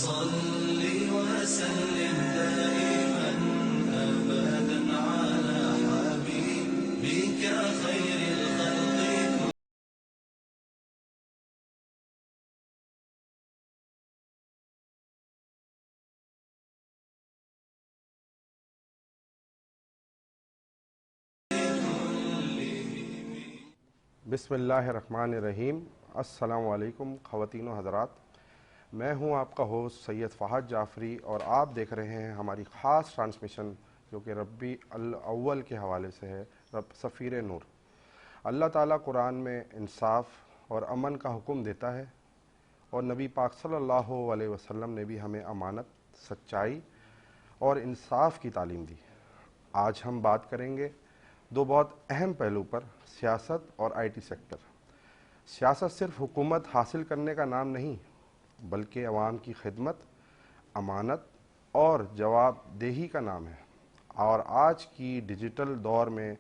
صل وسلم دائما أبدا على حبيبك خير الخلق. بسم اللہ الرحمن الرحیم. السلام علیکم خواتین و حضرات. میں ہوں آپ کا ہوسٹ سید فہد جعفری اور آپ دیکھ رہے ہیں ہماری خاص ٹرانسمیشن جو کہ ربیع الاول کے حوالے سے ہے، سفیر نور. اللہ تعالیٰ قرآن میں انصاف اور امن کا حکم دیتا ہے اور نبی پاک صلی اللہ علیہ وسلم نے بھی ہمیں امانت، سچائی اور انصاف کی تعلیم دی. آج ہم بات کریں گے دو بہت اہم پہلو پر، سیاست اور آئی ٹی سیکٹر. سیاست صرف حکومت حاصل کرنے کا نام نہیں بلکہ عوام کی خدمت، امانت اور جواب دہی کا نام ہے. اور آج کی ڈیجیٹل دور میں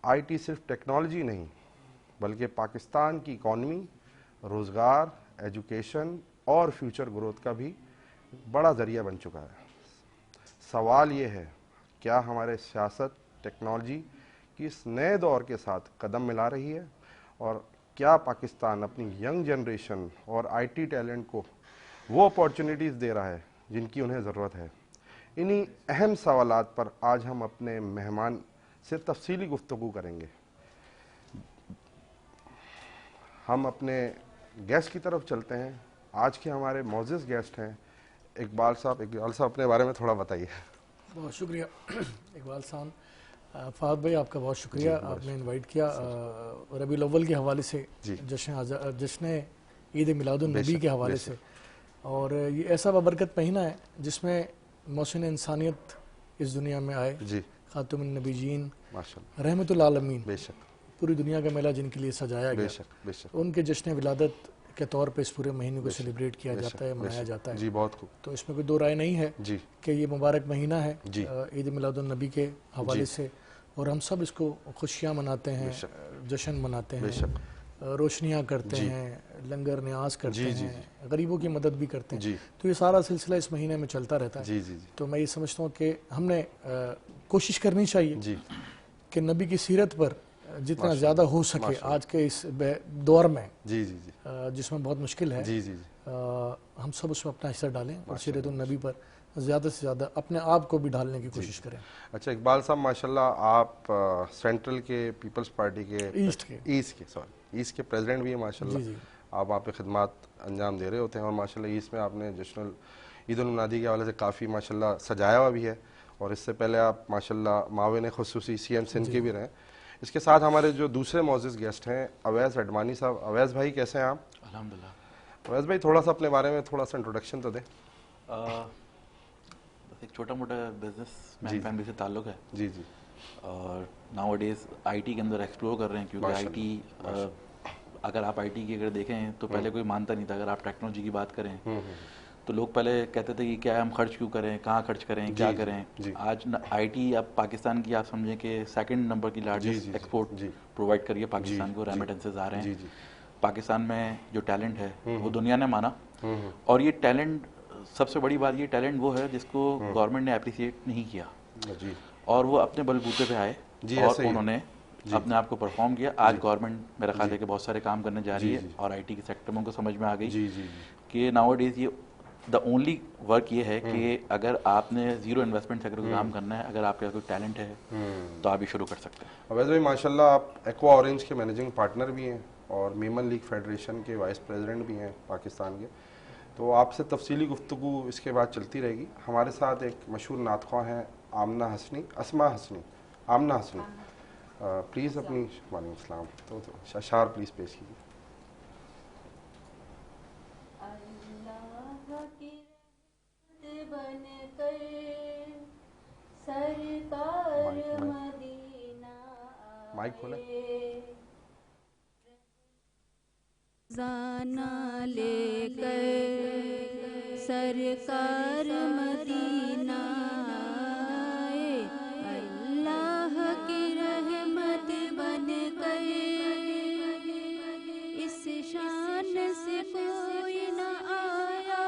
آئی ٹی صرف ٹیکنالوجی نہیں بلکہ پاکستان کی اکانومی، روزگار، ایجوکیشن اور فیوچر گروتھ کا بھی بڑا ذریعہ بن چکا ہے. سوال یہ ہے، کیا ہمارے سیاست ٹیکنالوجی کی اس نئے دور کے ساتھ قدم ملا رہی ہے، اور کیا پاکستان اپنی ینگ جنریشن اور آئی ٹی ٹیلنٹ کو وہ اپارچونیٹیز دے رہا ہے جن کی انہیں ضرورت ہے؟ انہی اہم سوالات پر آج ہم اپنے مہمان سے تفصیلی گفتگو کریں گے. ہم اپنے گیسٹ کی طرف چلتے ہیں. آج کے ہمارے معزز گیسٹ ہیں اقبال صاحب. اقبال صاحب اپنے بارے میں تھوڑا بتائیے. بہت شکریہ اقبال صاحب. فہد بھائی آپ کا بہت شکریہ، آپ نے انوائٹ کیا ربیع الاول کے حوالے سے، جشن عید میلاد النبی کے حوالے سے. اور یہ ایسا بابرکت مہینہ ہے جس میں محسن انسانیت اس دنیا میں آئے، خاتم النبیین، رحمت العالمین، پوری دنیا کا میلہ جن کے لیے سجایا گیا، ان کے جشن ولادت کے طور پہ اس پورے مہینے کو سیلیبریٹ کیا جاتا ہے، منایا جاتا ہے. تو اس میں کوئی دو رائے نہیں ہے کہ یہ مبارک مہینہ ہے عید میلاد النبی کے حوالے سے، اور ہم سب اس کو خوشیاں مناتے ہیں، جشن مناتے ہیں، روشنیاں کرتے ہیں، لنگر نیاز کرتے ہیں، غریبوں کی مدد بھی کرتے ہیں. تو یہ سارا سلسلہ اس مہینے میں چلتا رہتا ہے. تو میں یہ سمجھتا ہوں کہ ہم نے کوشش کرنی چاہیے کہ نبی کی سیرت پر جتنا زیادہ ہو سکے آج کے اس دور میں جس میں بہت مشکل ہے، ہم سب اس میں اپنا حصہ ڈالیں اور سیرت النبی پر زیادہ سے زیادہ اپنے آپ کو بھی ڈالنے کی کوشش کریں. اچھا اقبال صاحب، ماشاءاللہ آپ سینٹرل کے پیپلز پارٹی کے ایسٹ کے پریزیڈنٹ بھی ہیں. ماشاءاللہ آپ وہاں پہ خدمات انجام دے رہے ہوتے ہیں، اور ماشاءاللہ ایسٹ میں آپ نے جشن عید المنادی کے حوالے سے کافی ماشاءاللہ سجایا ہوا بھی ہے، اور اس سے پہلے آپ ماشاءاللہ معاون خصوصی سی ایم سندھ کے بھی رہے. اس کے ساتھ ہمارے جو دوسرے معزز گیسٹ ہیں اویس اڈوانی صاحب. اویس بھائی کیسے ہیں آپ؟ الحمدللہ. اویس بھائی تھوڑا سا اپنے بارے میں تھوڑا سا انٹروڈکشن تو دیں. بس ایک چھوٹا موٹا بزنس مین فیملی سے تعلق ہے، جی اور ناؤ ڈیز آئی ٹی کے اندر ایکسپلور کر رہے ہیں، کیونکہ آئی ٹی اگر آپ آئی ٹی کی اگر دیکھیں تو پہلے کوئی مانتا نہیں تھا. اگر آپ ٹیکنالوجی کی بات کریں تو لوگ پہلے کہتے تھے کہ کیا ہم خرچ کیوں کریں، کہاں خرچ کریں، کیا کریں. آج آئی ٹی اب پاکستان کی آپ سمجھیں کہ سیکنڈ نمبر کی لارجسٹ ایکسپورٹ پرووائڈ کریے پاکستان کو. ریمیٹنسز آ رہے ہیں. پاکستان میں جو ٹیلنٹ ہے وہ دنیا نے مانا، اور یہ ٹیلنٹ سب سے بڑی بات، یہ ٹیلنٹ وہ ہے جس کو گورنمنٹ نے اپریسیٹ نہیں کیا، اور وہ اپنے بل بوتے پہ آئے اور انہوں نے اپنے آپ کو پرفارم کیا. آج گورنمنٹ میرا خیال ہے کہ بہت سارے کام کرنے جا رہی ہے، اور آئی ٹی کے سیکٹر میں کو سمجھ میں آ گئی کہ ناؤ ڈیز یہ دا اونلی ورک یہ ہے کہ اگر آپ نے زیرو انویسٹمنٹ سے اگر کوئی کام کرنا ہے، اگر آپ کا کوئی ٹیلنٹ ہے تو آپ یہ شروع کر سکتے ہیں. اویس بھائی ماشاءاللہ آپ ایکوا اورنج کے مینیجنگ پارٹنر بھی ہیں اور میمن لیگ فیڈریشن کے وائس پریزیڈنٹ بھی ہیں پاکستان کے. تو آپ سے تفصیلی گفتگو اس کے بعد چلتی رہے گی. ہمارے ساتھ ایک مشہور نعت خواں ہیں اسما حسنی. پلیز اپنی وعلیکم السلام تو اشعار پلیز پیش کیجیے. اللہ کی رحمت بن کر سرکار مدینہ مائک کھولیں. زانا لے کر سرکار مدینہ آئے، اللہ کی رحمت بن کر اس شان سے کوئی نہ آیا،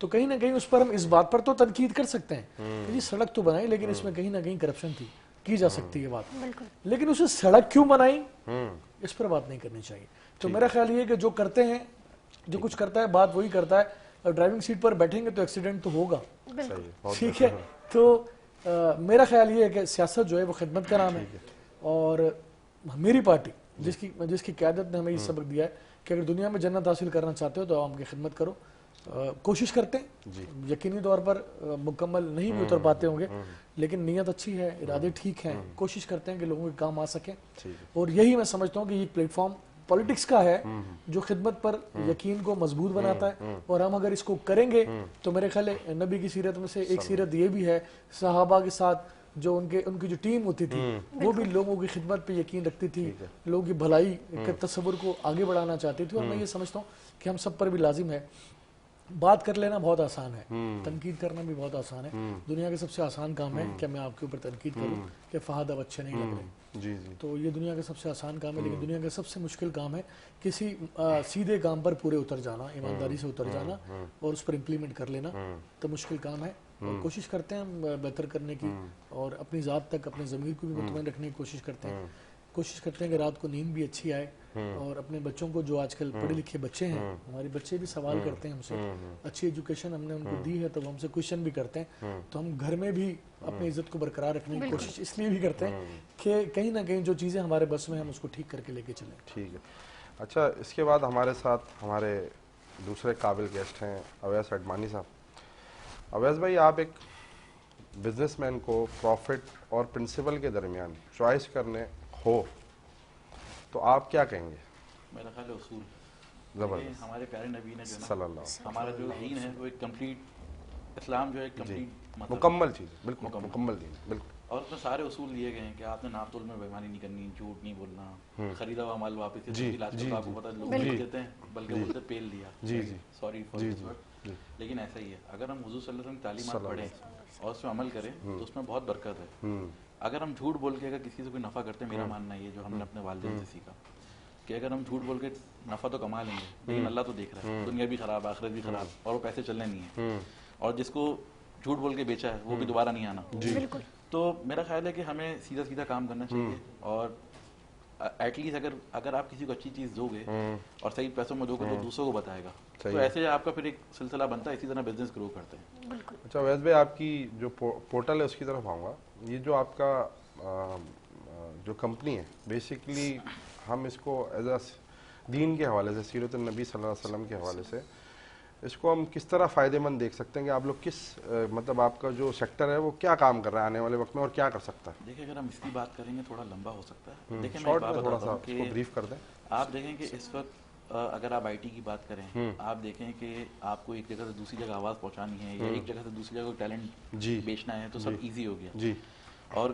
تو کہیں نہ کہیں اس پر ہم اس بات پر تو تنقید کر سکتے ہیں کہ جی سڑک تو بنائی لیکن اس میں کہیں نہ کہیں کرپشن تھی, کی جا سکتی ہے بات, لیکن اسے سڑک کیوں بنائی اس پر بات نہیں کرنی چاہیے. تو میرا خیال یہ کہ جو کرتے ہیں, جو کچھ کرتا ہے بات وہی کرتا ہے, اور ڈرائیونگ سیٹ پر بیٹھیں گے تو ایکسیڈنٹ تو ہوگا, ٹھیک ہے. تو میرا خیال یہ ہے کہ سیاست جو ہے وہ خدمت کا نام ہے, اور میری پارٹی جس کی قیادت نے ہمیں یہ سبق دیا ہے کہ اگر دنیا میں جنت حاصل کرنا چاہتے ہو تو عوام کی خدمت کرو. کوشش کرتے ہیں, یقینی طور پر مکمل نہیں بھی اتر پاتے ہوں گے, لیکن نیت اچھی ہے, ارادے ٹھیک ہیں, کوشش کرتے ہیں کہ لوگوں کے کام آ سکیں. اور یہی میں سمجھتا ہوں کہ یہ پلیٹ فارم پولیٹکس کا ہے جو خدمت پر یقین کو مضبوط بناتا ہے, اور ہم اگر اس کو کریں گے تو میرے خیال ہے نبی کی سیرت میں سے ایک سیرت یہ بھی ہے, صحابہ کے ساتھ جو ان کی جو ٹیم ہوتی تھی وہ بھی لوگوں کی خدمت پہ یقین رکھتی تھی, لوگوں کی بھلائی کے تصور کو آگے بڑھانا چاہتی تھی. اور میں یہ سمجھتا ہوں کہ ہم سب پر بھی لازم ہے, بات کر لینا بہت آسان ہے, تنقید کرنا بھی بہت آسان ہے. دنیا کے سب سے آسان کام ہے کہ میں آپ کے اوپر تنقید کروں کہ فہد اب اچھے نہیں لگ رہے, تو یہ دنیا کا سب سے آسان کام ہے. لیکن دنیا کا سب سے مشکل کام ہے کسی سیدھے کام پر پورے اتر جانا, ایمانداری سے اتر جانا اور اس پر امپلیمنٹ کر لینا, تو مشکل کام ہے. اور کوشش کرتے ہیں ہم بہتر کرنے کی, اور اپنی ذات تک اپنے ضمیر کو بھی مطمئن رکھنے کی کوشش کرتے ہیں. کوشش کرتے ہیں کہ رات کو نیند بھی اچھی آئے, اور اپنے بچوں کو, جو آج کل پڑھے لکھے بچے ہیں, ہمارے بچے بھی سوال کرتے ہیں ہم سے, اچھی ایجوکیشن ہم نے ان کو دی ہے تو ہم سے کوشچن بھی کرتے ہیں, تو ہم گھر میں بھی اپنی عزت کو برقرار رکھنے کی کوشش اس لیے بھی کرتے ہیں کہ کہیں نہ کہیں جو چیزیں ہمارے بس میں ہم اس کو ٹھیک کر کے لے کے چلیں. ٹھیک ہے. اچھا, اس کے بعد ہمارے ساتھ ہمارے دوسرے قابل گیسٹ ہیں اویس اڈمانی صاحب. اویس بھائی, آپ ایک بزنس مین کو پروفٹ اور پرنسپل کے درمیان چوائس کرنے ہو تو آپ کیا کہیں گے؟ میرا خیال ہے اصول. زبردست. ہمارے پیارے نبی نے جو صلی اللہ علیہ ہمارا جو دین ہے وہ ایک کمپلیٹ اسلام جو ہے کمپلیٹ مکمل چیز, بالکل مکمل دین, بالکل. اور اس میں سارے اصول دیے گئے ہیں کہ آپ نے ناپ تول میں بےمانی نہیں کرنی, جھوٹ نہیں بولنا, خریدا ہوا مال واپس آپ کو پتا لوگ نہیں دیتے ہیں بلکہ بولتے پیل دیا, سوری فار دس ورڈ. لیکن ایسا ہی ہے, اگر ہم حضور صلی اللہ علیہ وسلم کی تعلیمات پڑھیں اور اس میں عمل کریں تو اس میں بہت برکت ہے. اگر ہم جھوٹ بول کے اگر کسی سے کوئی نفع کرتے ہیں, میرا ماننا یہ جو ہم نے اپنے والدین سے سیکھا کہ اگر ہم جھوٹ بول کے نفع تو کما لیں گے لیکن اللہ تو دیکھ رہا ہے, دنیا بھی خراب, آخرت بھی خراب, اور وہ پیسے چلنے نہیں ہیں, اور جس کو جھوٹ بول کے بیچا ہے وہ بھی دوبارہ نہیں آنا. تو میرا خیال ہے کہ ہمیں سیدھا سیدھا کام کرنا چاہیے, اور ایٹ لیسٹ اگر آپ کسی کو اچھی چیز دو گے اور صحیح پیسوں میں دو گے تو دوسروں کو بتائے گا, تو ایسے آپ کا پھر ایک سلسلہ بنتا ہے, اسی طرح بزنس گرو کرتے ہیں. اچھا اویس بھائی, آپ کی جو پورٹل ہے اس کی طرف آؤں گا. یہ جو آپ کا جو کمپنی ہے, بیسکلی ہم اس کو ایز اے دین کے حوالے سے, سیرت النبی صلی اللہ علیہ وسلم کے حوالے سے اس کو ہم کس طرح فائدے مند دیکھ سکتے ہیں کہ آپ لوگ کس مطلب آپ کا جو سیکٹر ہے وہ کیا کام کر رہا ہے آنے والے وقت میں اور کیا کر سکتا ہے؟ دیکھیں, اگر ہم اس کی بات کریں گے تھوڑا لمبا ہو سکتا ہے. دیکھیں, شارٹ میں تھوڑا سا اس کو بریف کر دیں. آپ دیکھیں کہ اس وقت اگر آپ آئی ٹی کی بات کریں, آپ دیکھیں کہ آپ کو ایک جگہ سے دوسری جگہ آواز پہنچانی ہے یا ایک جگہ سے دوسری جگہ ٹیلنٹ بیچنا ہے تو سب ایزی ہو گیا. اور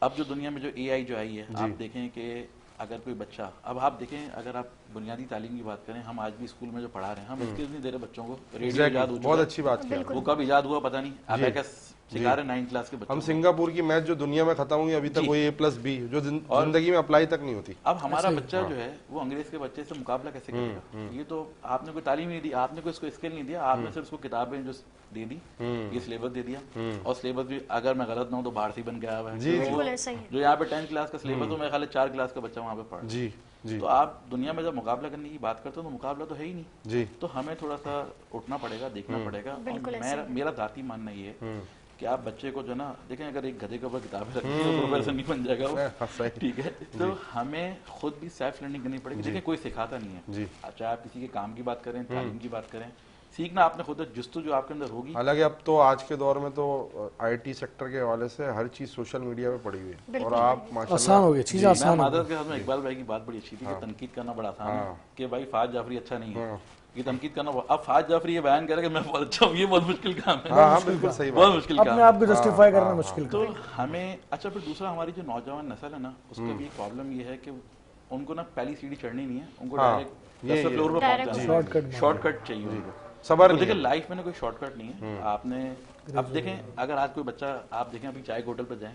اب جو دنیا میں جو اے آئی جو آئی ہے, آپ دیکھیں کہ اگر کوئی بچہ, اب آپ دیکھیں اگر آپ بنیادی تعلیم کی بات کریں, ہم آج بھی اسکول میں جو پڑھا رہے ہیں, ہم اسکلز نہیں دے رہے بچوں کو. ریڈیو ایجاد ہو چکا, بہت اچھی بات کی, وہ کب ایجاد ہوا پتہ نہیں, ابیکس سکھا رہے 9 کلاس کے بچوں. ہم سنگاپور کی میتھ جو دنیا میں ختم ہوئی ابھی تک وہی A+B جو زندگی میں اپلائی تک نہیں ہوتی. اب ہمارا بچہ جو ہے وہ انگریز کے بچے سے مقابلہ کیسے کرے گا؟ یہ تو آپ نے کوئی تعلیم نہیں دی, آپ نے کوئی اس کو اسکل نہیں دیا, آپ نے صرف اس کو کتابیں جو دے دی, یہ سلیبس دے دیا, اور سلیبس بھی اگر میں غلط نہ ہوں تو باہر سے بن کے آیا ہوا ہے. جو یہاں پہ 10 کلاس کا سلیبس ہو, میرے خیال ہے 4 کلاس کا بچہ وہاں پہ پڑھ رہا ہے. تو آپ دنیا میں جب مقابلہ کرنے کی بات کرتے ہو تو مقابلہ تو ہے ہی نہیں. تو ہمیں تھوڑا سا اٹھنا پڑے گا, دیکھنا پڑے گا. میرا ذاتی ماننا یہ ہے کہ آپ بچے کو جو نا دیکھیں, اگر ایک گدھے کے اوپر کتابیں رکھیں تو پروفیسر نہیں بن جائے گا وہ, ٹھیک ہے. تو ہمیں خود بھی سیلف لرننگ کرنی پڑے گی. دیکھیں, کوئی سکھاتا نہیں ہے, چاہے آپ کسی کے کام کی بات کریں, تعلیم کی بات کریں, سیکھنا آپ نے خود ہے, جستو جو آپ کے اندر ہوگی. حالانکہ اب تو آج کے دور میں تو آئی ٹی سیکٹر کے حوالے سے ہر چیز سوشل میڈیا پہ پڑی ہوئی ہے, اور آپ آسان ہو گئی چیزیں, آسان. معذرت کے ساتھ میں اقبال بھائی کی بات بڑی اچھی تھی کہ تنقید کرنا بڑا آسان ہے, کہ بھائی فہد جعفری اچھا نہیں ہے, یہ تنقید کرنا. اب فہد جعفری یہ بیان کرے کہ میں بہت اچھا ہوں, یہ بہت مشکل کام ہے. ہاں بالکل صحیح, بہت مشکل کام ہے, اپنے آپ کو جسٹیفائی کرنا مشکل. تو ہمیں اچھا, پھر دوسرا ہماری جو نوجوان نسل ہے نا, اس کا بھی ایک پرابلم یہ ہے کہ ان کو نا پہلی سیڑھی چڑھنی نہیں ہے, ان کو ڈائریکٹ 10 فلور پہ پہنچ جانا ہے, شارٹ کٹ چاہیے ان کو. صبر. دیکھیں, لائف میں نا کوئی شارٹ کٹ نہیں ہے. آپ نے اب دیکھیں, اگر آج کوئی بچہ, آپ دیکھیں ابھی چائے کے ہوٹل پہ جائیں,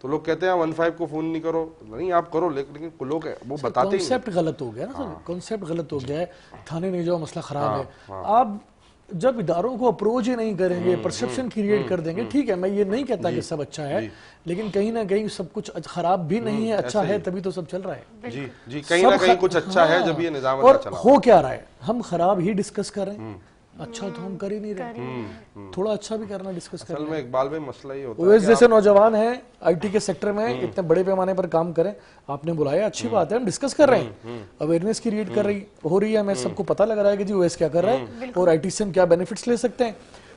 تو لوگ کہتے ہیں 15 کو فون نہیں کرو, نہیں آپ کرو, لیکن لوگ وہ بتاتے ہی کانسیپٹ غلط ہو گیا نا سر, کانسیپٹ غلط ہو گیا ہے, تھانے نہیں جاؤ مسئلہ خراب ہے. آپ جب اداروں کو اپروچ ہی نہیں کریں گے, پرسیپشن کریٹ کر دیں گے, ٹھیک ہے میں یہ نہیں کہتا کہ سب اچھا ہے, لیکن کہیں نہ کہیں سب کچھ خراب بھی نہیں ہے, اچھا ہے تبھی تو سب چل رہا ہے. جی جی, کہیں نہ کہیں کچھ اچھا ہے جب یہ نظام اور چلا. ہو کیا رہا ہے, ہم خراب ہی ڈسکس کر رہے ہیں, اچھا تو ہم کر ہی نہیں رہے, تھوڑا اچھا بھی کرنا ڈسکس کر اصل رہے میں ہیں. اقبال بھائی مسئلہ یہ ہوتا ہے اویس جیسے نوجوان ہیں آئی ٹی کے سیکٹر میں اتنے بڑے پیمانے پر کام کریں, آپ نے بلایا اچھی بات ہے, ہم ڈسکس کر رہے ہیں, اویئرنیس کریٹ ہو رہی ہے, ہمیں سب کو پتہ لگ رہا ہے کہ جی اویس کیا کر رہا ہے اور آئی ٹی سے ہم کیا بینیفٹس لے سکتے ہیں.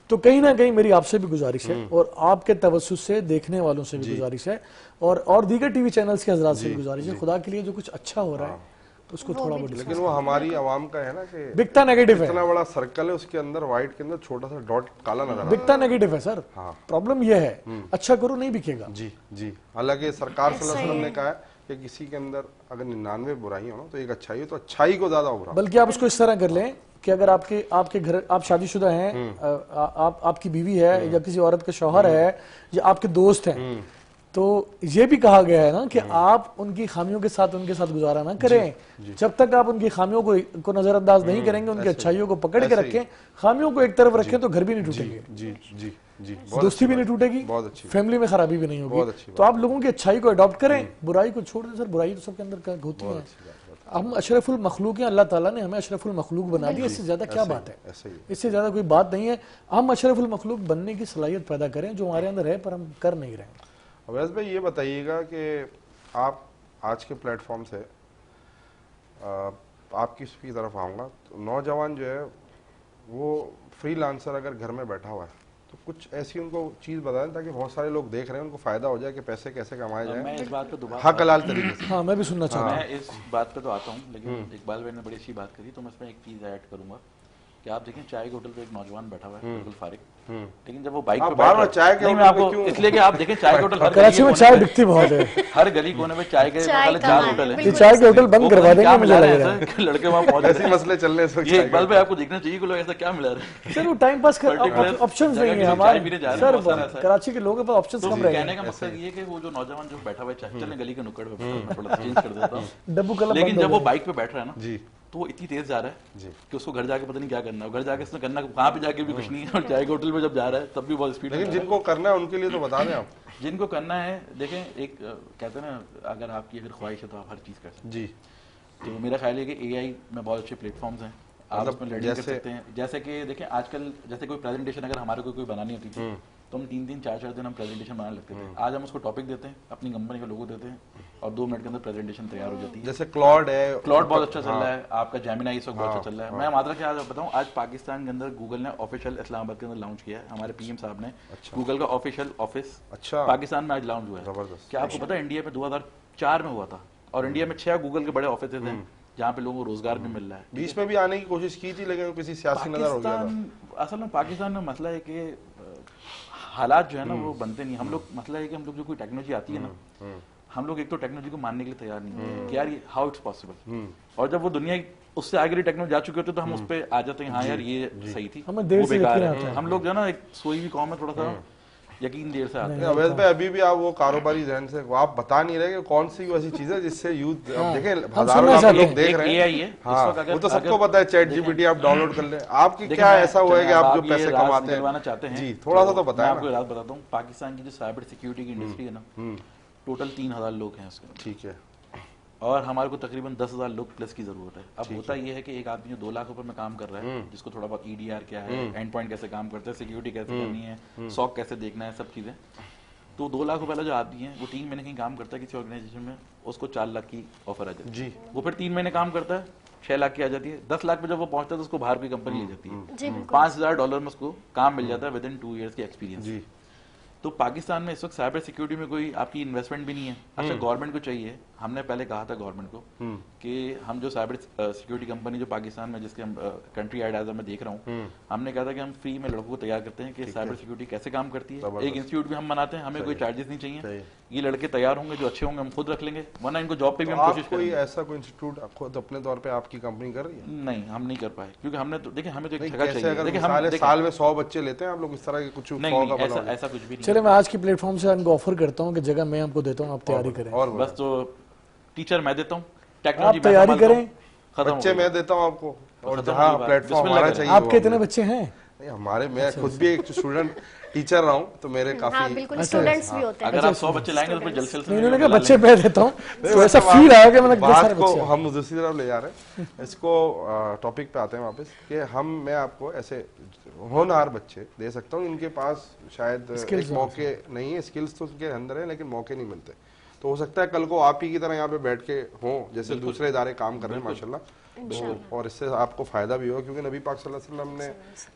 تو کہیں نہ کہیں میری آپ سے بھی گزارش ہے اور آپ کے توسط سے دیکھنے والوں سے بھی گزارش ہے اور دیگر ٹی وی چینلز کے حضرات سے بھی گزارش ہے, خدا کے لیے جو کچھ اچھا ہو رہا ہے اس کو تھوڑا بہت, لیکن وہ ہماری عوام کا ہے نا کہ بکتا نیگیٹو ہے, اتنا بڑا سرکل ہے اس کے اندر وائٹ کے اندر چھوٹا سا ڈاٹ کالا نظر آ رہا بکتا نیگیٹو ہے سر, پرابلم یہ ہے اچھا کرو نہیں بکے گا. جی جی, حالانکہ سرکار صلی اللہ علیہ وسلم نے کہا ہے کہ کسی کے اندر اگر 99 برائیاں ہو تو ایک اچھائی ہو تو اچھائی کو زیادہ ابھرا. بلکہ آپ اس کو اس طرح کر لیں کہ اگر آپ کے گھر آپ شادی شدہ ہیں, آپ کی بیوی ہے یا کسی عورت کا شوہر ہے یا آپ کے دوست ہیں, تو یہ بھی کہا گیا ہے نا کہ آپ ان کی خامیوں کے ساتھ گزارا نہ کریں, جب تک آپ ان کی خامیوں کو نظر انداز نہیں کریں گے, ان کی اچھائیوں کو پکڑ کے رکھیں, خامیوں کو ایک طرف رکھیں تو گھر بھی نہیں ٹوٹیں گے, جی جی جی, دوستی بھی نہیں ٹوٹے گی, فیملی میں خرابی بھی نہیں ہوگی. تو آپ لوگوں کی اچھائی کو اڈاپٹ کریں, برائی کو چھوڑ دیں. سر برائی تو سب کے اندر ہوتی ہے, ہم اشرف المخلوق ہیں, اللہ تعالیٰ نے ہمیں اشرف المخلوق بنا دیا, اس سے زیادہ کیا بات ہے, اس سے زیادہ کوئی بات نہیں ہے. ہم اشرف المخلوق بننے کی صلاحیت پیدا کریں جو ہمارے اندر ہے پر ہم کر نہیں رہے ہیں. اویس بھائی یہ بتائیے گا کہ آپ آج کے پلیٹ فارم سے آپ کی اس کی طرف آؤں گا, نوجوان جو ہے وہ فری لانسر اگر گھر میں بیٹھا ہوا ہے تو کچھ ایسی ان کو چیز بتائیں تاکہ بہت سارے لوگ دیکھ رہے ہیں, ان کو فائدہ ہو جائے کہ پیسے کیسے کمائے جائیں میں اس بات پہ دوبارہ حق حلال طریقے سے. ہاں میں بھی سننا چاہتا ہوں. میں اس بات پہ تو آتا ہوں, لیکن اقبال بھائی نے بڑی اچھی بات کری, تو میں اس میں ایک چیز ایڈ کروں گا کہ آپ دیکھیں چائے کے ہوٹل پہ ایک نوجوان بیٹھا ہوا ہے بالکل فارغ, لیکن جب وہ بائک پہ بیٹھ رہا ہے, نہیں میں آپ کو اس لیے کہ آپ دیکھیں چائے کے ہوٹل کراچی میں چائے بکتی بہت ہے, ہر گلی کونے میں چائے کے 4 ہوٹل ہیں, چائے کے ہوٹل بند کروا دیں گے مجھے لگ رہا ہے, لڑکے وہاں پہنچ ایسے مسئلے چل رہے ہیں. یہ اقبال بھائی آپ کو دیکھنا چاہیے کہ لوگ ایسا کیا ملا رہے ہیں. سر وہ ٹائم پاس کر آپشنز نہیں ہیں ہمارے, سر کراچی کے لوگوں کے پاس آپشنز کم رہے ہیں. کہنے کا مقصد یہ ہے کہ وہ جو نوجوان جو بیٹھا ہوا ہے, چلیں گلی کے نکڑ پہ تھوڑا چینج کر دیتا ہوں, ڈبو کلب, لیکن جب وہ بائک پہ بیٹھ رہا ہے نا جی تو وہ اتنی تیز جا رہا ہے کہ اس کو گھر جا کے پتہ نہیں کیا کرنا ہے, گھر جا کے اس نے کرنا وہاں پہ جا کے بھی کچھ نہیں ہے, اور چائے کے ہوٹل پہ جب جا رہا ہے تب بھی بہت اسپیڈ. لیکن جن کو کرنا ہے ان کے لیے تو بتا دیں آپ. جن کو کرنا ہے دیکھیں, ایک کہتے ہیں نا اگر آپ کی اگر خواہش ہے تو آپ ہر چیز کر سکتے ہیں. جی, تو میرا خیال ہے کہ اے آئی میں بہت اچھے پلیٹ فارمز ہیں, آپ اس میں لرننگ کر سکتے ہیں. جیسے کہ دیکھیں آج کل جیسے کوئی پریزنٹیشن اگر ہمارے کو کوئی بنانی ہوتی تھی تو ہم 3 4 دن ہم پریزنٹیشن بنانے لگتے تھے. آج ہم اس کو ٹاپک دیتے ہیں, اپنی کمپنی کا لوگو دیتے ہیں, اور 2 منٹ کے اندر پریزنٹیشن تیار ہو جاتی ہے. جیسے کلاؤڈ ہے, کلاؤڈ بہت اچھا چل رہا ہے, آپ کا جیمنائی اس وقت بہت اچھا چل رہا ہے. میں معذرت کے آج بتاؤں, آج پاکستان کے اندر گوگل نے آفیشیل اسلام آباد کے اندر لانچ کیا ہے, ہمارے پی ایم صاحب نے گوگل کا آفیشیل آفس پاکستان میں آج لانچ ہوا ہے. کیا آپ کو پتا ہے انڈیا میں 2004 میں ہوا تھا, اور انڈیا میں 6 گوگل کے بڑے آفسز ہیں جہاں پہ لوگوں کو روزگار بھی مل رہا ہے. بیچ میں بھی آنے کی کوشش کی تھی لیکن کسی سیاسی نظر ہو گیا تھا. اصل میں پاکستان میں مسئلہ ہے کہ حالات جو ہے نا وہ بنتے نہیں. ہم لوگ مسئلہ ہے کہ ہم لوگ جو کوئی ٹیکنالوجی آتی ہے نا, ہم لوگ ایک تو ٹیکنالوجی کو ماننے کے لیے تیار نہیں ہے کہ یار یہ ہاؤ اٹس پاسبل, اور جب وہ دنیا اس سے آگے ٹیکنالوجی جا چکے ہوتے تو ہم اس پہ آ جاتے ہیں ہاں یار یہ صحیح تھی, وہ بیکار ہے. ہم لوگ جو ہے نا ایک سوئی ہوئی قوم ہے, تھوڑا سا یقین دیر سے آتے ہیں. اویس بھائی ابھی بھی آپ وہ کاروباری ذہن سے آپ بتا نہیں رہے کہ کون سی ایسی چیز ہے جس سے یوتھ دیکھیں ہزاروں لوگ دیکھ رہے ہیں. ہاں وہ تو سب کو پتا ہے, چیٹ جی پی ٹی آپ ڈاؤن لوڈ کر لیں. آپ کی کیا ایسا ہوا ہے کہ آپ جو پیسے کماتے ہیں, جی تھوڑا سا تو بتائیں. میں آپ کو رات بتاتا ہوں, پاکستان کی جو سائبر سیکیورٹی کی انڈسٹری ہے نا, ٹوٹل 3000 لوگ ہیں اس کے. ٹھیک ہے, اور ہمارے کو تقریباً 10,000 لوگ پلس کی ضرورت ہے. اب ہوتا یہ ہے کہ ایک آدمی جو 2 لاکھ روپے میں کام کر رہا ہے, جس کو تھوڑا بہت ای ڈی آر کیا ہے, اینڈ پوائنٹ کیسے کام کرتا ہے, سیکیورٹی کیسے کرنی ہے, ساک کیسے دیکھنا ہے, سب چیزیں, تو 2 لاکھ روپے والا جو آدمی ہے وہ 3 مہینے کہیں کام کرتا ہے کسی آرگنائزیشن میں, اس کو 4 لاکھ کی آفر آ جاتی ہے. جی وہ پھر 3 مہینے کام کرتا ہے 6 لاکھ کی آ جاتی ہے. 10 لاکھ پہ جب وہ پہنچتا ہے تو اس کو باہر کی کمپنی لے جاتی ہے, $5,000 میں اس کو کام مل جاتا ہے ود ان 2 ایئرس کی ایکسپیرینس. تو پاکستان میں اس وقت سائبر سیکیورٹی میں کوئی آپ کی انویسٹمنٹ بھی نہیں ہے. اچھا گورنمنٹ کو چاہیے, ہم نے پہلے کہا تھا گورنمنٹ کو کہ ہم جو سائبر سیکیورٹی کمپنی جو پاکستان میں جس کے ہم کنٹری ایڈ ایز میں دیکھ رہا ہوں, ہم نے کہا تھا کہ ہم فری میں لڑکوں کو تیار کرتے ہیں کہ سائبر سیکیورٹی کیسے کام کرتی ہے. ایک انسٹیٹیوٹ بھی ہم بناتے ہیں, ہمیں کوئی چارجز نہیں چاہیے, یہ لڑکے تیار ہوں گے جو اچھے ہوں گے ہم خود رکھ لیں گے, ورنہ ان کو جاب پہ بھی ہم کوشش کریں گے. ایسا کوئی انسٹیٹیوٹ خود اپنے طور پہ آپ کی کمپنی کر رہی ہے؟ نہیں ہم نہیں کر پائے, کیونکہ ہم نے تو دیکھیں ہمیں تو ایک جگہ چاہیے. سال میں 100 بچے لیتے ہیں آپ لوگ اس طرح کے کچھ, نہیں ایسا کچھ بھی نہیں. چلے میں آج کی پلیٹ فارم سے ان کو آفر کرتا ہوں کہ جگہ میں آپ کو دیتا ہوں, آپ تیاری کریں. اور بس تو ٹیچر میں دیتا ہوں, آپ ٹیکنالوجی تیاری کریں. بچے میں دیتا ہوں آپ کو, اور جہاں پلیٹ فارم ہمارا چاہیے. آپ کے اتنے بچے ہیں؟ ہمارے, میں خود بھی ایک اسٹوڈنٹ ٹیچر رہا ہوں, تو میرے ہاں کافی بالکل اسٹوڈنٹس بھی ہوتے ہیں. اگر آپ 100 بچے لائیں گے تو پھر جلسے انہوں نے کہا بچے میں دیتا ہوں, تو ایسا فیل آیا کہ میں نے بات کو ہم دوسری طرف لے جا رہے ہیں. اس کو ٹاپک پہ آتے ہیں واپس کہ میں آپ کو ایسے ہونہار بچے دے سکتا ہوں, ان کے پاس شاید ایک موقع نہیں ہے, اسکلز تو ان کے اندر ہیں لیکن موقع نہیں ملتے. تو ہو سکتا ہے کل کو آپ ہی کی طرح یہاں پہ بیٹھ کے ہوں جیسے دوسرے ادارے کام کر رہے ہیں ماشاءاللہ, اور اس سے آپ کو فائدہ بھی ہو, کیونکہ نبی پاک صلی اللہ علیہ وسلم نے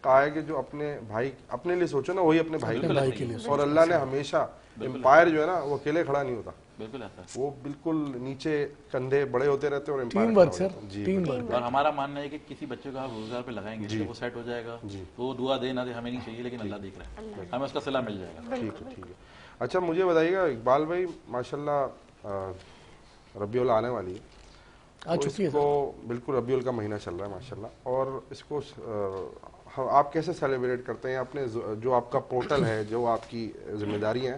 کہا ہے کہ جو اپنے بھائی اپنے لیے سوچو نا وہی اپنے بھائی کے لیے. اور اللہ نے ہمیشہ امپائر جو ہے نا وہ اکیلے کھڑا نہیں ہوتا, بالکل ایسا, وہ بالکل نیچے کندھے بڑے ہوتے رہتے ہیں اور ٹیم ورک سر, ٹیم ورک. اور ہمارا ماننا ہے کہ کسی بچے کو آپ روزگار پہ لگائیں گے تو وہ سیٹ ہو جائے گا. وہ دعا دے نہ دے ہمیں نہیں چاہیے, لیکن اللہ دیکھ رہا ہے, ہمیں اس کا صلہ مل جائے گا. ٹھیک ہے, ٹھیک ہے. اچھا مجھے بتائیے گا اقبال بھائی, ماشاءاللہ ربیع الاول آنے والی ہے, اس کو بالکل ربیع الاول کا مہینہ چل رہا ہے ماشاءاللہ, اور اس کو آپ کیسے سیلیبریٹ کرتے ہیں اپنے جو آپ کا پورٹل ہے, جو آپ کی ذمہ داری ہیں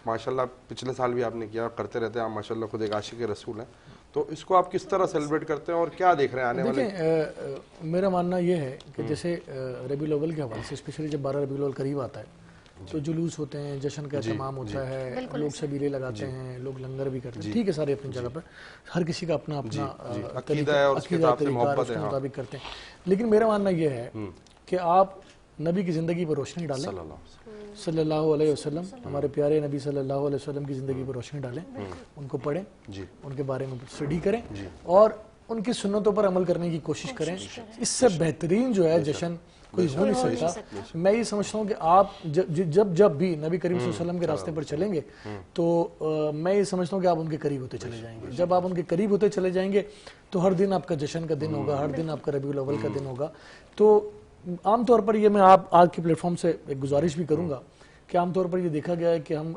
ماشاءاللہ, پچھلے سال بھی آپ نے کیا, کرتے رہتے ہیں آپ ماشاءاللہ, خود ایک عاشق رسول ہیں, تو اس کو آپ کس طرح سیلیبریٹ کرتے ہیں اور کیا دیکھ رہے ہیں آنے والے؟ دیکھیں میرا ماننا یہ ہے کہ جیسے ربیع الاول کے حوالے سے اسپیشلی جب 12 ربیع الاول قریب آتا ہے تو جلوس ہوتے ہیں, جشن کا اہتمام ہوتا ہے, لوگ سبیلے لگاتے ہیں, لوگ لنگر بھی کرتے ہیں, ٹھیک ہے سارے اپنی جگہ پر, ہر کسی کا اپنا اپنا عقیدہ ہے اور اس کے مطابق کرتے ہیں. لیکن میرا ماننا یہ ہے کہ آپ نبی کی زندگی پر روشنی ڈالیں صلی اللہ علیہ وسلم, ہمارے پیارے نبی صلی اللہ علیہ وسلم کی زندگی پر روشنی ڈالیں, ان کو پڑھیں, ان کے بارے میں اسٹڈی کریں اور ان کی سنتوں پر عمل کرنے کی کوشش کریں. اس سے بہترین جو ہے جشن کوئی ہو نہیں سکتا. میں یہ سمجھتا ہوں کہ آپ جب بھی نبی کریم صلی اللہ علیہ وسلم کے راستے پر چلیں گے تو میں یہ سمجھتا ہوں کہ آپ ان کے قریب ہوتے چلے جائیں گے. جب آپ ان کے قریب ہوتے چلے جائیں گے تو ہر دن آپ کا جشن کا دن ہوگا, ہر دن آپ کا ربیع الاول کا دن ہوگا. تو عام طور پر یہ میں آپ آج کی پلیٹ فارم سے ایک گزارش بھی کروں گا کہ عام طور پر یہ دیکھا گیا ہے کہ ہم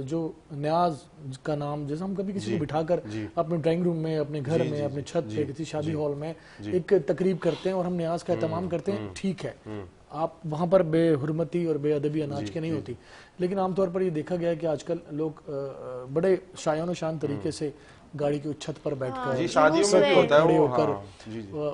جو نیاز کا نام, جیسے ہم کبھی کسی کو بٹھا کر اپنے ڈرائنگ روم میں, اپنے گھر میں, اپنے چھت پہ, کسی شادی ہال میں ایک تقریب کرتے ہیں اور ہم نیاز کا اہتمام کرتے ہیں, ٹھیک ہے, آپ وہاں پر بے حرمتی اور بے ادبی اناج کے نہیں ہوتی. لیکن عام طور پر یہ دیکھا گیا ہے کہ آج کل لوگ بڑے شایان و شان طریقے سے گاڑی کی چھت پر بیٹھ کر شادیوں میں بھی ہوتا ہے, کھڑے ہو کر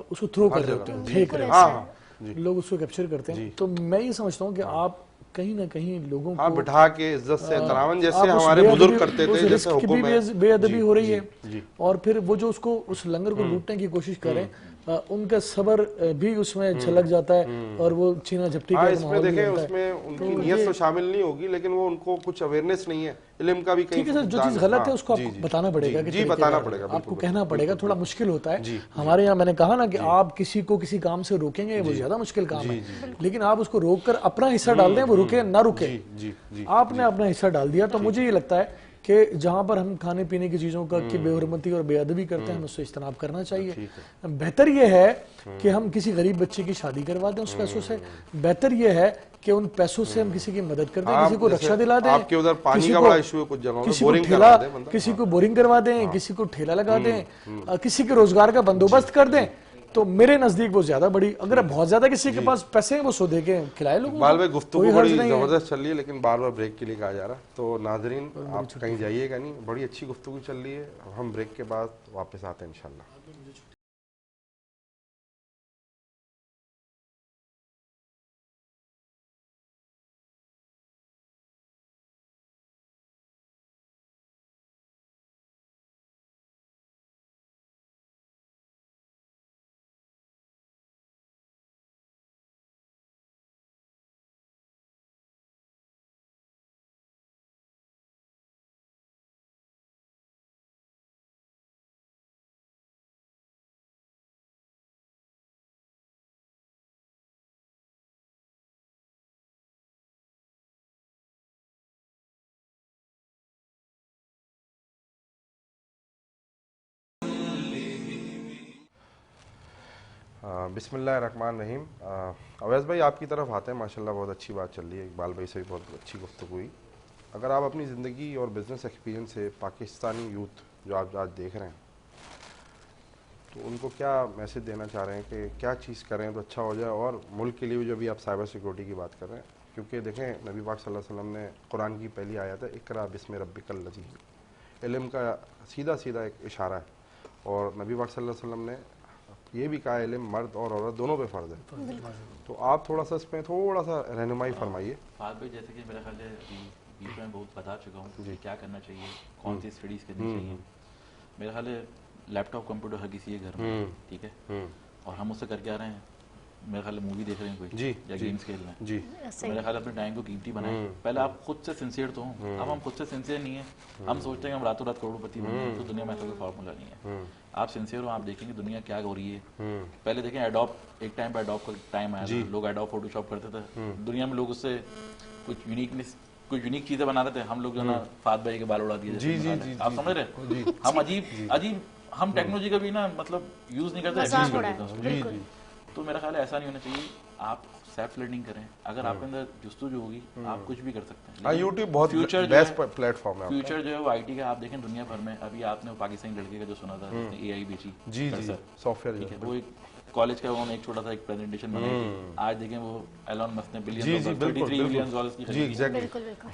اس کو تھرو کر رہے ہوتے ہیں, پھینک رہے ہیں, لوگ اس کو کیپچر کرتے ہیں. تو میں یہ سمجھتا ہوں کہ آپ کہیں نہ کہیں لوگوں کو بٹھا کے عزت سے احترام جیسے ہمارے بزرگ کرتے تھے, جیسے حکم ہے, بے ادبی ہو رہی ہے, اور پھر وہ جو اس لنگر کو لوٹنے کی کوشش کریں, ان کا صبر بھی اس میں جھلک جاتا ہے اور وہ چھینا جھپٹی کا اس میں دیکھیں اس میں ان کی نیت تو شامل نہیں ہوگی, لیکن وہ ان کو کچھ اویئرنیس نہیں ہے, علم کا بھی کہیں. ٹھیک ہے سر, جو چیز غلط ہے اس کو آپ کو بتانا پڑے گا, جی بتانا پڑے گا, آپ کو کہنا پڑے گا. تھوڑا مشکل ہوتا ہے ہمارے یہاں, میں نے کہا نا کہ آپ کسی کو کسی کام سے روکیں گے وہ زیادہ مشکل کام ہے, لیکن آپ اس کو روک کر اپنا حصہ ڈال دیں, وہ رکے نہ رکے, آپ نے اپنا حصہ ڈال دیا. تو مجھے یہ لگتا ہے کہ جہاں پر ہم کھانے پینے کی چیزوں کا کی بے حرمتی اور بے ادبی کرتے ہیں, ہمیں اس سے اجتناب کرنا چاہیے. بہتر یہ ہے کہ ہم کسی غریب بچے کی شادی کروا دیں اس پیسوں سے, بہتر یہ ہے کہ ان پیسوں سے ہم کسی کی مدد کر دیں, کسی کو رکشہ دلا دیں, آپ کے ادھر پانی کا بڑا ایشو ہے کچھ جگہوں پہ, کسی کو بورنگ کروا دیں, کسی کو ٹھیلا لگا دیں, کسی کے روزگار کا بندوبست کر دیں. تو میرے نزدیک وہ زیادہ بڑی, اگر بہت زیادہ کسی کے پاس پیسے ہیں وہ سو دے کے کھلائے لوگوں کو. اقبال بھائی گفتگو بڑی زبردست چل رہی ہے, لیکن بار بار بریک کے لیے کہا جا رہا ہے, تو ناظرین آپ کہیں جائیے گا نہیں, بڑی اچھی گفتگو چل رہی ہے, ہم بریک کے بعد واپس آتے ہیں انشاءاللہ. بسم اللہ الرحمن الرحیم. اویس بھائی آپ کی طرف آتے ہیں, ماشاءاللہ بہت اچھی بات چل رہی ہے, اقبال بھائی سے بھی بہت اچھی گفتگو ہوئی. اگر آپ اپنی زندگی اور بزنس ایکسپیرینس سے پاکستانی یوتھ جو آپ آج دیکھ رہے ہیں, تو ان کو کیا میسج دینا چاہ رہے ہیں کہ کیا چیز کریں تو اچھا ہو جائے, اور ملک کے لیے بھی جو بھی آپ سائبر سیکورٹی کی بات کر رہے ہیں کیونکہ دیکھیں نبی پاک صلی اللہ علیہ وسلم نے قرآن کی پہلی آیت ہے اقرا بسم ربک الذی، علم کا سیدھا سیدھا ایک اشارہ ہے، اور نبی پاک صلی اللہ علیہ وسلم نے یہ بھی کہا علم مرد اور عورت دونوں پہ فرض ہے. تو آپ تھوڑا سا اس میں تھوڑا سا رہنمائی فرمائیے. فہد بھائی جیسے کہ میرا خیال ہے بیچ میں بہت بتا چکا ہوں کہ کیا کرنا چاہیے، کون سی اسٹڈیز کرنی چاہیے. میرا خیال ہے لیپ ٹاپ کمپیوٹر ہر کسی کے گھر میں، ٹھیک ہے، اور ہم اس سے کر کے آ رہے ہیں. میرا خیال ہے مووی دیکھ رہے ہیں کوئی یا گیمس کھیل رہے ہیں. جی میرا خیال ہے اپنے ٹائم کو قیمتی بنائیں. پہلے آپ خود سے سنسیئر تو ہوں. اب ہم خود سے سنسیئر نہیں ہیں، ہم سوچتے ہیں ہم راتوں رات کروڑ پتی بنیں گے، تو دنیا میں ایسا کوئی فارمولا نہیں ہے. آپ سنسیئر ہو، آپ دیکھیں گے دنیا کیا ہو رہی ہے. پہلے دیکھیں ایڈوب، ایک ٹائم پہ ایڈوب کا ٹائم آیا تھا، لوگ ایڈوب فوٹو شاپ کرتے تھے. دنیا میں لوگ اس سے کچھ یونیک چیزیں بنا رہے تھے. ہم لوگ جو ہے نا فہد بھائی کے بال اڑا دیے. آپ سمجھ رہے، ہم عجیب ہم ٹیکنالوجی کا بھی نا مطلب یوز نہیں کرتے. تو میرا خیال ہے ایسا نہیں ہونا چاہیے. آپ سیلف لرننگ کریں. اگر آپ کے اندر جستجو ہوگی آپ کچھ بھی کر سکتے ہیں. ہاں یوٹیوب بہت بیسٹ پلیٹ فارم ہے. فیوچر جو ہے وہ آئی ٹی کا. آپ دیکھیں دنیا بھر میں ابھی آپ نے پاکستانی لڑکے کا جو سنا تھا جس نے اے آئی بیچی، جی سافٹ ویئر، ٹھیک ہے، وہ ایک کالج کا انہوں نے ایک چھوٹا سا ایک پریزنٹیشن بنائی تھی. آج دیکھیں وہ ایلون مسک نے $33 بلین کی خریدی.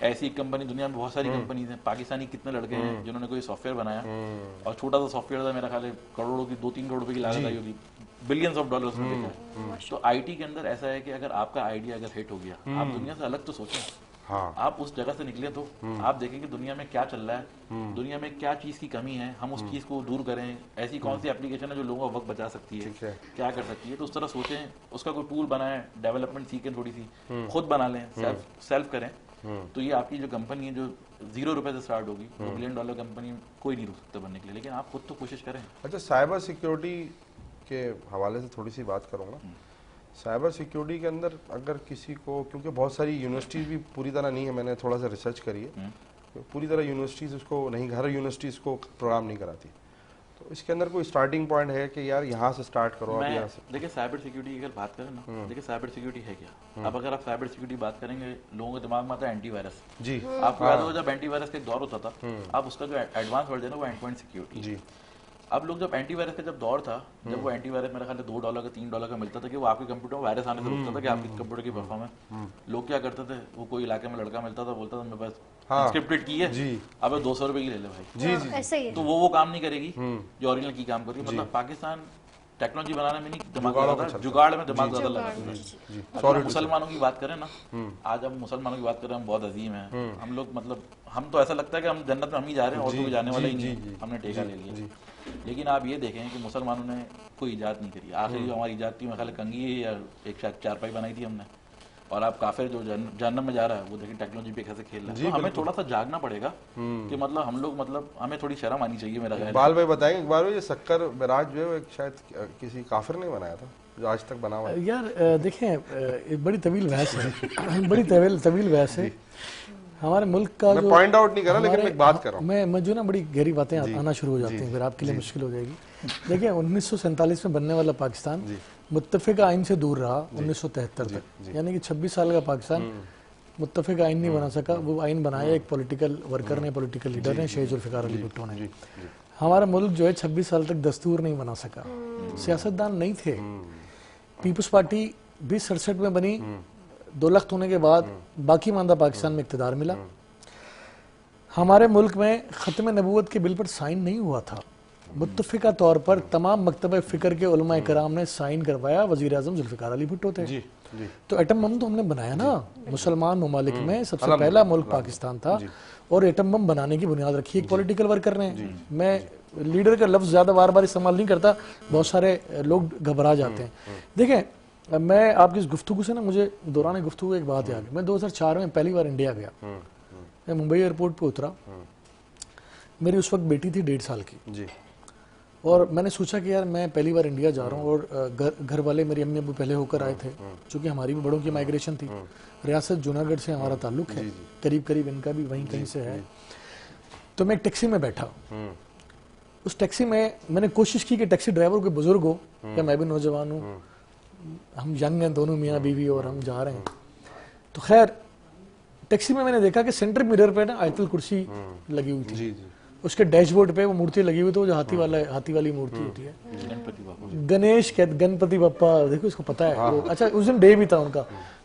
ایسی کمپنی دنیا میں بہت ساری کمپنیز ہیں. پاکستانی کتنے لڑکے ہیں جنہوں نے کوئی سافٹ ویئر بنایا، اور چھوٹا سا سافٹ ویئر تھا، میرا خیال ہے کروڑوں کی 2-3 کروڑ روپے کی لاگت آئی ہوگی، بلینس آف ڈالرز میں دیکھا ہے. تو آئی ٹی کے اندر ایسا ہے کہ اگر آپ کا آئیڈیا اگر ہٹ ہو گیا، آپ دنیا سے الگ تو سوچیں. آپ اس جگہ سے نکلیں تو آپ دیکھیں کہ دنیا میں کیا چل رہا ہے، دنیا میں کیا چیز کی کمی ہے، ہم اس چیز کو دور کریں. ایسی کون سی اپلیکیشن ہے جو لوگوں کا وقت بچا سکتی ہے، کیا کر سکتی ہے. تو اس طرح سوچیں، اس کا کوئی ٹول بنائیں، ڈیولپمنٹ سیکھیں، تھوڑی سی خود بنا لیں، سیلف کریں. تو یہ آپ کی جو کمپنی ہے جو $0 سے اسٹارٹ ہوگی، $1 بلین کمپنی کوئی نہیں رک سکتا بننے کے لیے، لیکن آپ خود تو کوشش کریں. اچھا، سائبر سیکیورٹی کے حوالے سے تھوڑی سی بات کروں گا. سائبر سیکیورٹی کے اندر اگر کسی کو، کیونکہ بہت ساری یونیورسٹیز بھی پوری طرح نہیں ہے، میں نے تھوڑا سا ریسرچ کری ہے، پوری طرح یونیورسٹیز اس کو نہیں، ہر یونیورسٹی اس کو پروگرام نہیں کراتی. تو اس کے اندر کوئی اسٹارٹنگ پوائنٹ ہے کہ یار یہاں سے اسٹارٹ کرو؟ آپ یہاں سے دیکھیں سائبر سیکیورٹی کی اگر بات کریں نا، دیکھیں سائبر سیکیورٹی ہے کیا. اب اگر آپ سائبر سیکیورٹی بات کریں گے، لوگوں کے دماغ میں آتا ہے اینٹی وائرس. جی آپ کو یاد ہوگا جب اینٹی وائرس کا ایک دور ہوتا تھا، اب اس کا جو ایڈوانس ورژن ہے وہ اینڈ پوائنٹ سیکیورٹی. جی اب لوگ جب اینٹی وائرس کا جب دور تھا، جب وہ اینٹی وائرس میرا خیال ہے $2 کا $3 کا ملتا تھا کہ وہ آپ کے کمپیوٹر میں وائرس آنے سے روکتا تھا کہ آپ کے کمپیوٹر کی پرفارمنس. لوگ کیا کرتے تھے، وہ کوئی علاقے میں لڑکا ملتا تھا، بولتا تھا میں بس انسکرپٹڈ کی ہے، اب $200 کی لے لے بھائی. تو وہ کام نہیں کرے گی جو اوریجنل کی کام کرے گی. مطلب پاکستان ٹیکنالوجی بنانے میں نہیں دماغ لگاتا، جگاڑ میں دماغ زیادہ لگاتا ہے. اگر مسلمانوں کی بات کریں نا، آج ہم مسلمانوں کی بات کریں، ہم بہت عظیم ہیں. ہم لوگ مطلب ہم تو ایسا لگتا ہے کہ ہم جنت میں ہم ہی جا رہے ہیں اور تو جانے والا ہی نہیں، ہم نے ٹیکا لے لیا. لیکن آپ یہ دیکھیں کہ مسلمانوں نے کوئی ایجاد نہیں کری. آخری جو ہماری ایجاد تھی میرے خیال کنگھی ہے یا ایک شاید چارپائی بنائی تھی ہم نے. اور آپ کافر جو جہنم میں جا رہا ہے وہ دیکھیں ٹیکنالوجی پہ کیسے کھیل رہا ہے. تو ہمیں تھوڑا سا جاگنا پڑے گا کہ مطلب ہم لوگ مطلب ہمیں تھوڑی شرم آنی چاہیے. میرا خیال اقبال بھائی بتائیں ایک بار یہ سکر معراج جو ہے شاید کسی کافر نے بنایا تھا جو آج تک بنا ہوا ہے. یار دیکھیں بڑی طویل بحث ہے، بڑی طویل بحث ہے. ہمارے ملک کا میں پوائنٹ آؤٹ نہیں کر رہا، لیکن میں ایک بات کر رہا ہوں. میں جو نا بڑی گہری باتیں آنا شروع ہو جاتی ہیں، پھر آپ کے لیے مشکل ہو جائے گی. دیکھیں 1947 میں بننے والا پاکستان متفق آئین سے دور رہا 1973 تک، یعنی کہ 26 سال کا پاکستان متفق آئین نہیں بنا سکا. وہ آئین بنایا ایک پولیٹیکل ورکر نے، پولیٹیکل لیڈر نے، شہید ذوالفقار علی بھٹو نے. ہمارا ملک جو ہے 26 سال تک دستور نہیں بنا سکا، سیاستدان نہیں تھے. پیپلز پارٹی بھی 67 میں بنی، 2 لخت ہونے کے بعد باقی ماندہ پاکستان میں اقتدار ملا. ہمارے ملک میں ختم نبوت کے بل پر سائن نہیں ہوا تھا. متفقہ طور پر تمام مکتبہ فکر کے علماء کرام نے سائن کروایا، وزیر اعظم ذوالفقار علی بھٹو تھے. تو ایٹم بم تو ہم نے بنایا نا، مسلمان ممالک میں سب سے پہلا ملک پاکستان تھا، اور ایٹم بم بنانے کی بنیاد رکھی ایک پولیٹیکل ورکر نے. میں لیڈر کا لفظ زیادہ بار بار استعمال نہیں کرتا، بہت سارے لوگ گھبرا جاتے ہیں. دیکھیں میں آپ کی اس گفتگو سے نا، مجھے دوران گفتگو ایک بات یاد ہے. میں 2004 میں پہلی بار انڈیا گیا، میں ممبئی ایئرپورٹ پہ اترا. میری اس وقت بیٹی تھی 1.5 سال کی، اور میں نے سوچا کہ یار میں پہلی بار انڈیا جا رہا ہوں، اور گھر والے میری امی ابو پہلے ہو کر آئے تھے، چونکہ ہماری بھی بڑوں کی مائگریشن تھی. ریاست جوناگڑھ سے ہمارا تعلق ہے، قریب ان کا بھی وہیں کہیں سے ہے. تو میں ایک ٹیکسی میں بیٹھا. اس ٹیکسی میں نے کوشش کی کہ ٹیکسی ڈرائیور کوئی بزرگ ہو، یا میں بھی نوجوان ہوں، ہم ینگ ہیں دونوں، میاں بیوی، اور ہم جا رہے ہیں. تو خیر ٹیکسی میں نے دیکھا کہ سینٹر میرر پہ نا آیت الکرسی لگی ہوئی تھی. اس کے ڈیش بورڈ پہ وہ مورتی لگی ہوئی، تو جو ہاتھی والی مورتی ہوتی ہے، گنیش گنپتی بپا، دیکھو اس کو پتا ہے. اچھا اس دن ڈے بھی تھا ان کا.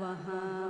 وہاں